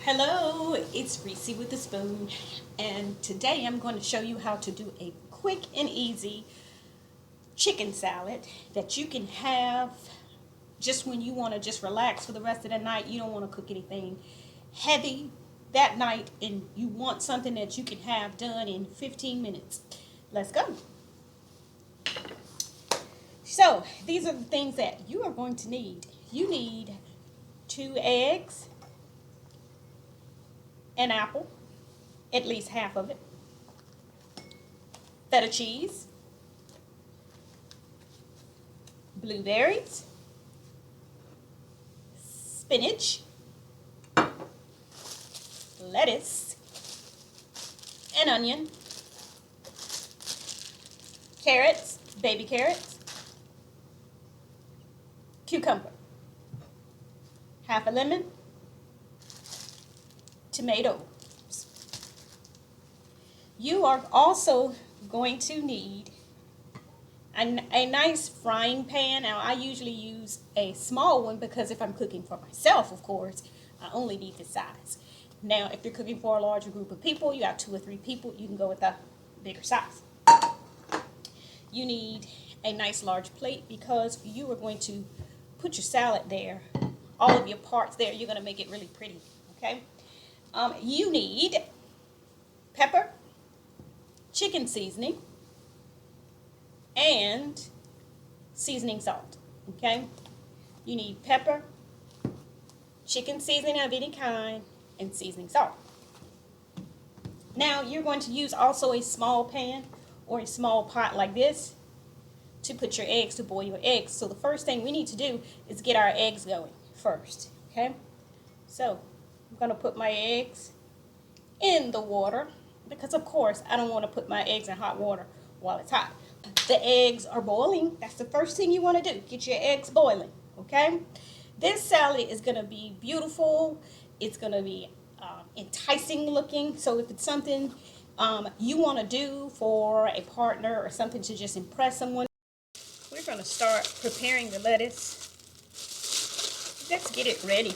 Hello, it's Reese with a Spoon, and today I'm going to show you how to do a quick and easy chicken salad that you can have just when you want to just relax for the rest of the night. You don't want to cook anything heavy that night, and you want something that you can have done in 15 minutes. Let's go. So, these are the things that you are going to need. You need 2 eggs, an apple, at least half of it, feta cheese, blueberries, spinach, lettuce, an onion, carrots, baby carrots, cucumber, half a lemon, tomatoes. You are also going to need a nice frying pan. Now, I usually use a small one because if I'm cooking for myself, of course, I only need this size. Now, if you're cooking for a larger group of people, you got 2 or 3 people, you can go with a bigger size. You need a nice large plate because you are going to put your salad there, all of your parts there. You're going to make it really pretty, okay? You need pepper, chicken seasoning, and seasoning salt, okay? You need pepper, chicken seasoning of any kind, and seasoning salt. Now, you're going to use also a small pan or a small pot like this to put your eggs, to boil your eggs. So the first thing we need to do is get our eggs going first, okay? So I'm going to put my eggs in the water because, of course, I don't want to put my eggs in hot water while it's hot. The eggs are boiling. That's the first thing you want to do. Get your eggs boiling, okay? This salad is going to be beautiful. It's going to be enticing looking. So if it's something you want to do for a partner or something to just impress someone, we're going to start preparing the lettuce. Let's get it ready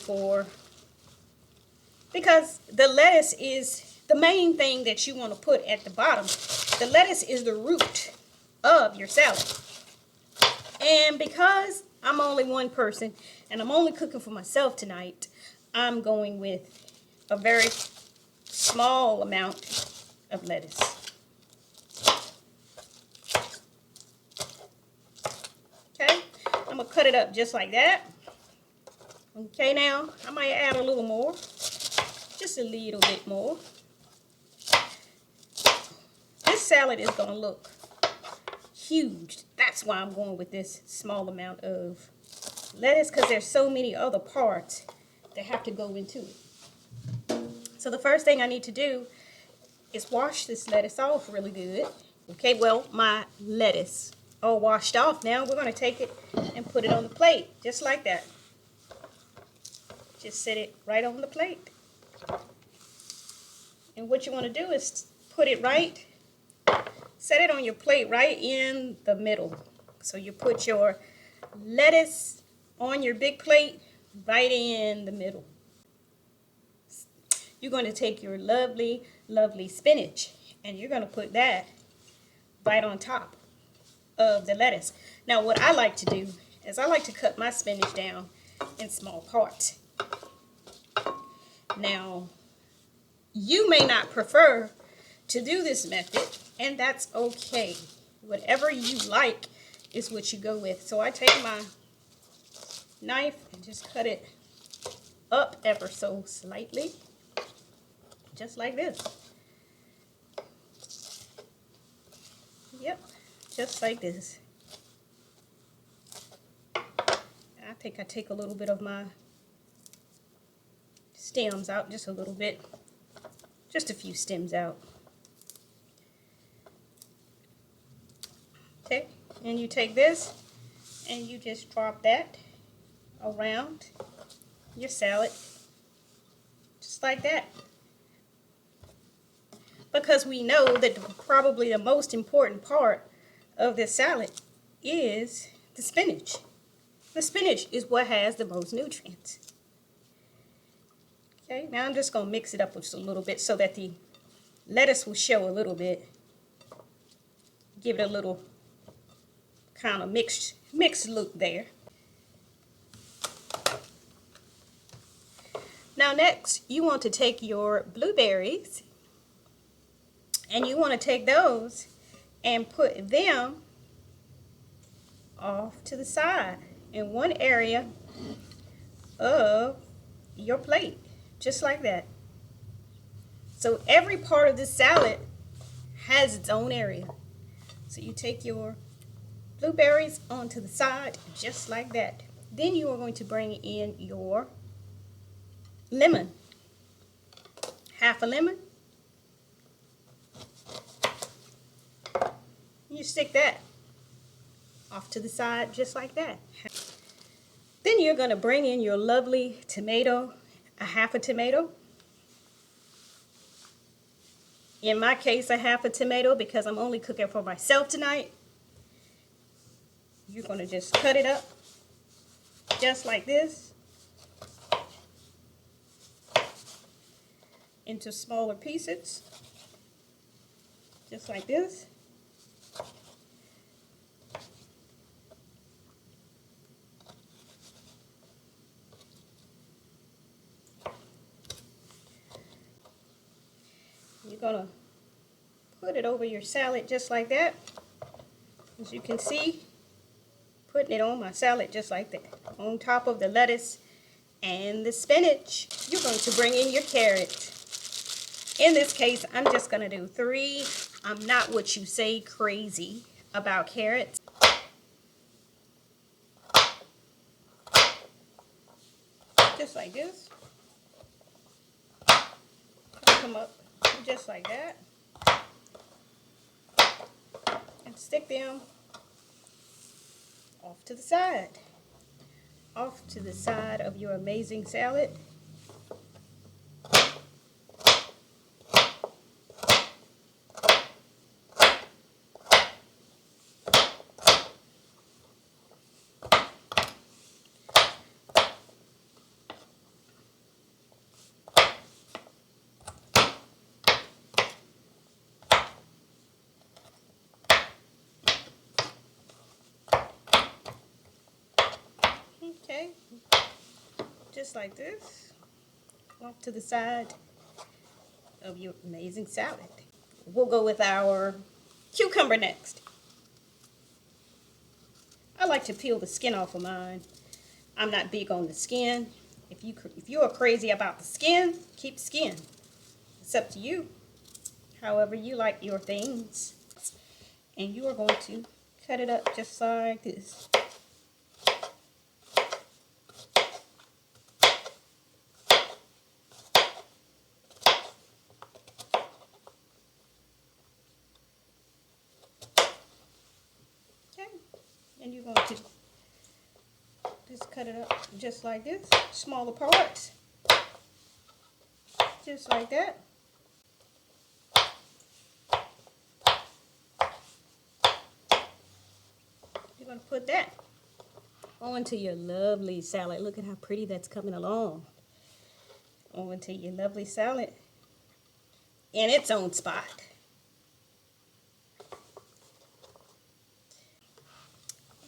because the lettuce is the main thing that you want to put at the bottom. The lettuce is the root of your salad. And because I'm only one person and I'm only cooking for myself tonight, I'm going with a very small amount of lettuce. Okay, I'm going to cut it up just like that. Okay, now I might add a little more, just a little bit more. This salad is going to look huge. That's why I'm going with this small amount of lettuce, because there's so many other parts that have to go into it. So the first thing I need to do is wash this lettuce off really good. Okay, well, my lettuce all washed off. Now we're going to take it and put it on the plate, just like that. Just set it right on the plate. And what you want to do is set it on your plate right in the middle. So you put your lettuce on your big plate right in the middle. You're going to take your lovely, lovely spinach and you're going to put that right on top of the lettuce. Now, what I like to do is I like to cut my spinach down in small parts. Now, you may not prefer to do this method, and that's okay. Whatever you like is what you go with. So I take my knife and just cut it up ever so slightly, just like this. Yep, just like this. I think I take a little bit of my stems out, just a little bit, just a few stems out. Okay, and you take this and you just drop that around your salad, just like that. Because we know that probably the most important part of this salad is the spinach. The spinach is what has the most nutrients. Okay, now I'm just going to mix it up just a little bit so that the lettuce will show a little bit. Give it a little kind of mixed look there. Now next, you want to take your blueberries and you want to take those and put them off to the side in one area of your plate, just like that. So every part of this salad has its own area. So you take your blueberries onto the side, just like that. Then you are going to bring in your lemon. Half a lemon. You stick that off to the side, just like that. Then you're going to bring in your lovely tomato, a half a tomato. In my case, a half a tomato because I'm only cooking for myself tonight. You're going to just cut it up just like this into smaller pieces, just like this. You're going to put it over your salad just like that. As you can see, putting it on my salad just like that. On top of the lettuce and the spinach. You're going to bring in your carrot. In this case, I'm just going to do 3. I'm not what you say crazy about carrots. Just like this. Come up just like that. And stick them off to the side. Off to the side of your amazing salad. Okay, just like this, off to the side of your amazing salad. We'll go with our cucumber next. I like to peel the skin off of mine. I'm not big on the skin. If you are crazy about the skin, keep the skin. It's up to you, however you like your things. And you are going to cut it up just like this. And you're going to just cut it up just like this, smaller parts, just like that. You're going to put that onto your lovely salad. Look at how pretty that's coming along. Onto your lovely salad in its own spot.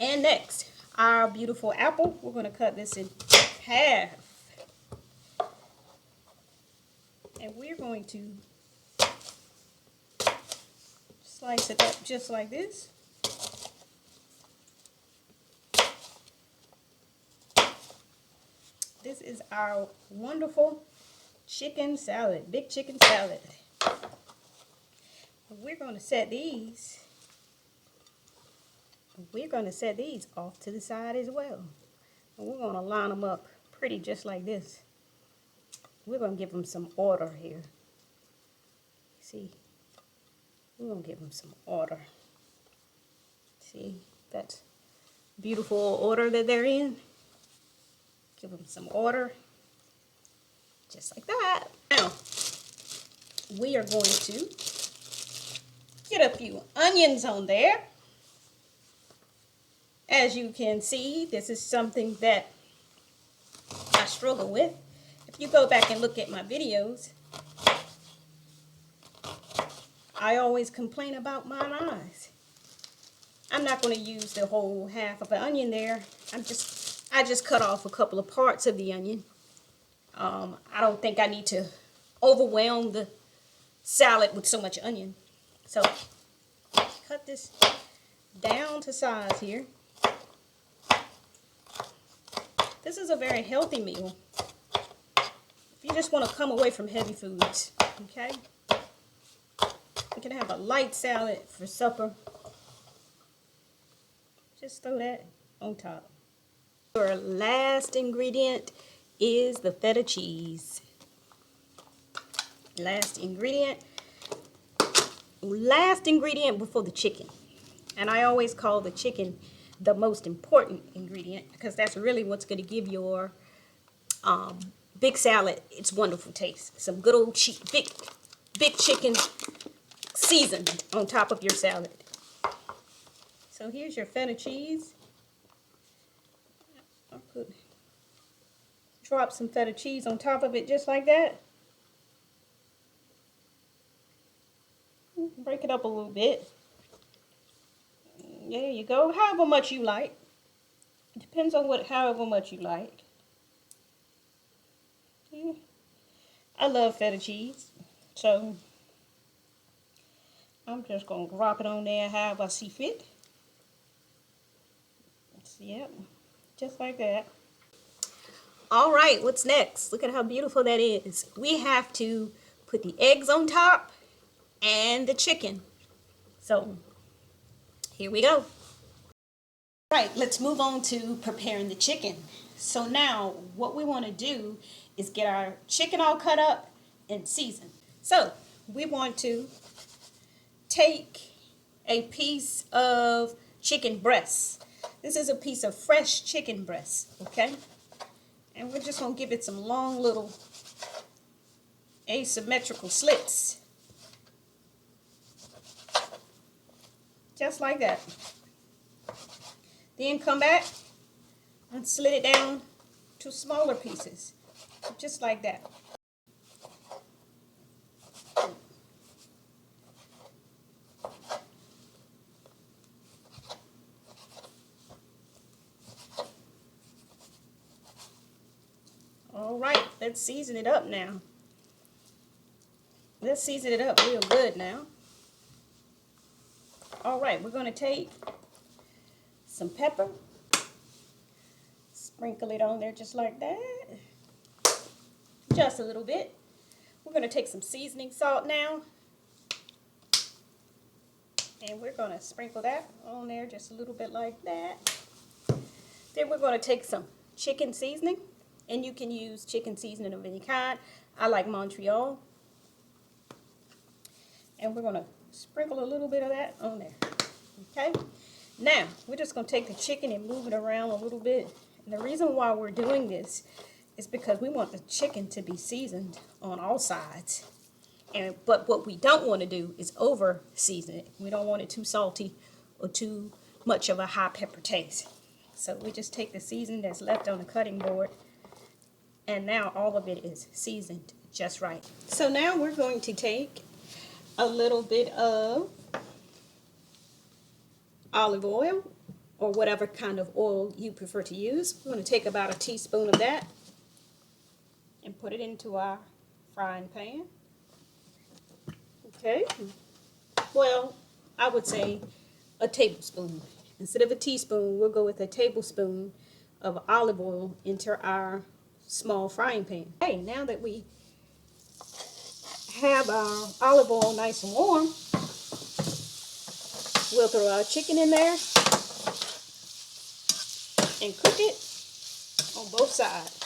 And next, our beautiful apple. We're going to cut this in half. And we're going to slice it up just like this. This is our wonderful chicken salad, big chicken salad. We're going to set these. We're going to set these off to the side as well. And we're going to line them up pretty just like this. We're going to give them some order here. See? We're going to give them some order. See? That's beautiful order that they're in. Give them some order. Just like that. Now, we are going to get a few onions on there. As you can see, this is something that I struggle with. If you go back and look at my videos, I always complain about my eyes. I'm not going to use the whole half of an onion there. I just cut off a couple of parts of the onion. I don't think I need to overwhelm the salad with so much onion. So cut this down to size here. This is a very healthy meal. If you just want to come away from heavy foods, okay? You can have a light salad for supper. Just throw that on top. Your last ingredient is the feta cheese. Last ingredient before the chicken. And I always call the chicken the most important ingredient because that's really what's going to give your big salad its wonderful taste. Some good old big chicken seasoned on top of your salad. So here's your feta cheese. I'll drop some feta cheese on top of it just like that. Break it up a little bit. There you go. However much you like. It depends on however much you like. Yeah. I love feta cheese, so I'm just gonna drop it on there however I see fit. Yep, just like that. All right, what's next? Look at how beautiful that is. We have to put the eggs on top and the chicken. So here we go. Right, let's move on to preparing the chicken. So now what we want to do is get our chicken all cut up and seasoned. So we want to take a piece of chicken breast. This is a piece of fresh chicken breast, okay? And we're just going to give it some long little asymmetrical slits. Just like that. Then come back and slit it down to smaller pieces. Just like that. All right, let's season it up now. Let's season it up real good now. All right, we're going to take some pepper, sprinkle it on there just like that, just a little bit. We're going to take some seasoning salt now, and we're going to sprinkle that on there just a little bit like that. Then we're going to take some chicken seasoning, and you can use chicken seasoning of any kind. I like Montreal. And we're going to sprinkle a little bit of that on there. Okay? Now, we're just going to take the chicken and move it around a little bit. And the reason why we're doing this is because we want the chicken to be seasoned on all sides. But what we don't want to do is over season it. We don't want it too salty or too much of a high pepper taste. So we just take the seasoning that's left on the cutting board, and now all of it is seasoned just right. So now we're going to take a little bit of olive oil, or whatever kind of oil you prefer to use. We're going to take about a teaspoon of that and put it into our frying pan. Okay. Well, I would say a tablespoon. Instead of a teaspoon, we'll go with a tablespoon of olive oil into our small frying pan. Okay, now that we have our olive oil nice and warm, we'll throw our chicken in there and cook it on both sides.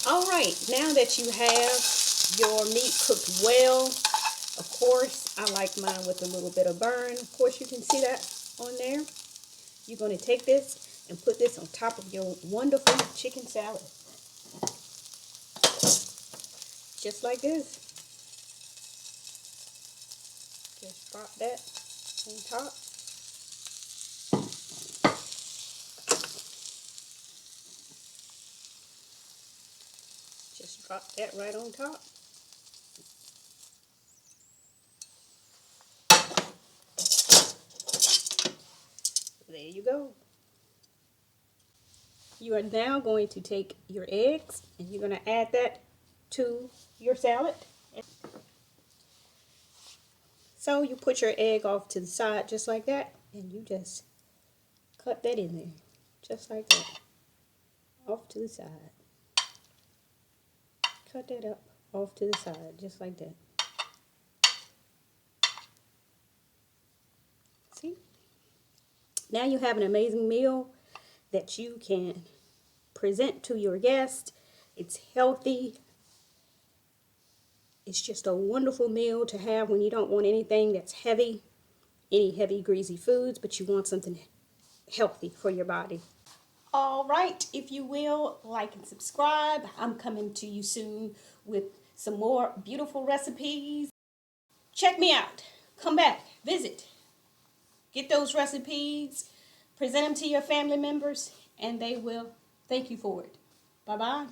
All right, now that you have your meat cooked well, of course, I like mine with a little bit of burn. Of course, you can see that on there. You're going to take this and put this on top of your wonderful chicken salad. Just like this. Just drop that on top. Pop that right on top. There you go. You are now going to take your eggs and you're going to add that to your salad. So you put your egg off to the side just like that, and you just cut that in there, just like that, off to the side. Cut that up off to the side, just like that. See? Now you have an amazing meal that you can present to your guests. It's healthy. It's just a wonderful meal to have when you don't want anything that's heavy, any heavy, greasy foods, but you want something healthy for your body. All right, if you will, like and subscribe. I'm coming to you soon with some more beautiful recipes. Check me out. Come back, visit. Get those recipes, present them to your family members, and they will thank you for it. Bye-bye.